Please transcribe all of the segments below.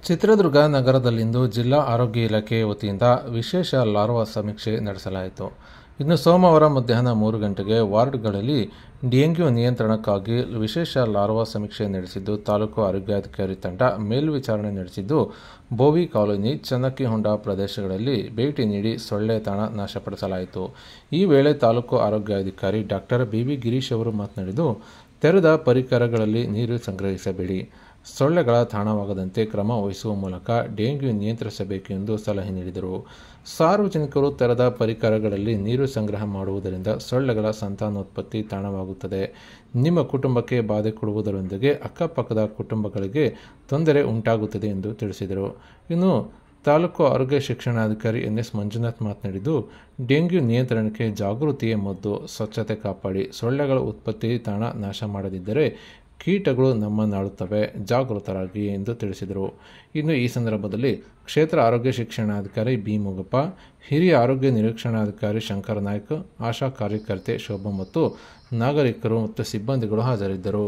ಚಿತ್ರದುರ್ಗ ನಗರದಲ್ಲಿಂದು ಜಿಲ್ಲಾ ಆರೋಗ್ಯ ಇಲಾಖೆ ವತಿಯಿಂದ ವಿಶೇಷ ಲಾರ್ವಾ ಸಮೀಕ್ಷೆ ನಡೆಸಲಾಯಿತು. ಇನ್ನು ಸೋಮವಾರ ಮಧ್ಯಾಹ್ನ 3 ಗಂಟೆಗೆ ವಾರ್ಡ್ಗಳಲ್ಲಿ ಡೆಂಗ್ಯೂ ನಿಯಂತ್ರಣಕ್ಕಾಗಿ ವಿಶೇಷ ಲಾರ್ವಾ ಸಮೀಕ್ಷೆ ನಡೆಸಿದ್ದು, ತಾಲೂಕು ಆರೋಗ್ಯಾಧಿಕಾರಿ ತಂಡ ಮೇಲ್ವಿಚಾರಣೆ ನಡೆಸಿದ್ದು, ಬೋವಿ ಕಾಲೋನಿ, ಚನ್ನಕ್ಕಿಹೊಂಡ ಪ್ರದೇಶಗಳಲ್ಲಿ ಭೇಟಿ ನೀಡಿ ಸೊಳ್ಳೆ ತಾಣ ನಾಶಪಡಿಸಲಾಯಿತು. ಈ ವೇಳೆ ತಾಲೂಕು ಆರೋಗ್ಯಾಧಿಕಾರಿ ಡಾಕ್ಟರ್ ಬಿ. ಗಿರೀಶ್ ಅವರು ಮಾತನಾಡಿದ್ದು, ತೆರೆದ ಪರಿಕರಗಳಲ್ಲಿ ನೀರು ಸಂಗ್ರಹಿಸಬೇಡಿ, ಸೊಳ್ಳೆಗಳ ತಾಣವಾಗದಂತೆ ಕ್ರಮ ವಹಿಸುವ ಮೂಲಕ ಡೆಂಗ್ಯೂ ನಿಯಂತ್ರಿಸಬೇಕು ಎಂದು ಸಲಹೆ ನೀಡಿದರು. ಸಾರ್ವಜನಿಕರು ತೆರೆದ ಪರಿಕರಗಳಲ್ಲಿ ನೀರು ಸಂಗ್ರಹ ಮಾಡುವುದರಿಂದ ಸೊಳ್ಳೆಗಳ ಸಂತಾನೋತ್ಪತ್ತಿ ತಾಣವಾಗುತ್ತದೆ. ನಿಮ್ಮ ಕುಟುಂಬಕ್ಕೆ ಬಾಧೆ ಕೊಡುವುದರೊಂದಿಗೆ ಅಕ್ಕಪಕ್ಕದ ಕುಟುಂಬಗಳಿಗೆ ತೊಂದರೆ ಉಂಟಾಗುತ್ತದೆ ಎಂದು ತಿಳಿಸಿದರು. ಇನ್ನು ತಾಲೂಕು ಆರೋಗ್ಯ ಶಿಕ್ಷಣಾಧಿಕಾರಿ ಎನ್.ಎಸ್. ಮಂಜುನಾಥ್ ಮಾತನಾಡಿದ್ದು, ಡೆಂಗ್ಯೂ ನಿಯಂತ್ರಣಕ್ಕೆ ಜಾಗೃತಿಯೇ ಮದ್ದು, ಸ್ವಚ್ಛತೆ ಕಾಪಾಡಿ, ಸೊಳ್ಳೆಗಳ ಉತ್ಪತ್ತಿ ತಾಣ ನಾಶ ಮಾಡದಿದ್ದರೆ ಕೀಟಗಳು ನಮ್ಮನ್ನಾಳುತ್ತವೆ, ಜಾಗೃತರಾಗಿ ಎಂದು ತಿಳಿಸಿದರು. ಇನ್ನು ಈ ಸಂದರ್ಭದಲ್ಲಿ ಕ್ಷೇತ್ರ ಆರೋಗ್ಯ ಶಿಕ್ಷಣಾಧಿಕಾರಿ ಬಿ. ಮೂಗಪ್ಪ, ಹಿರಿಯ ಆರೋಗ್ಯ ನಿರೀಕ್ಷಣಾಧಿಕಾರಿ ಶಂಕರ ನಾಯ್ಕ, ಆಶಾ ಕಾರ್ಯಕರ್ತೆ ಶೋಭಾ ಮತ್ತು ನಾಗರಿಕರು ಮತ್ತು ಸಿಬ್ಬಂದಿಗಳು ಹಾಜರಿದ್ದರು.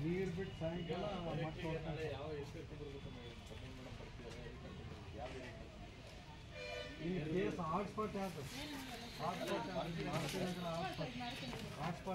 ನೀರು ಬಿಟ್ಟು ಸಾಯಂಕಾಲ ಹಾಟ್ಸ್ಪಾಟ್ ಯಾವುದು ಹಾಟ್ಸ್ಪಾಟ್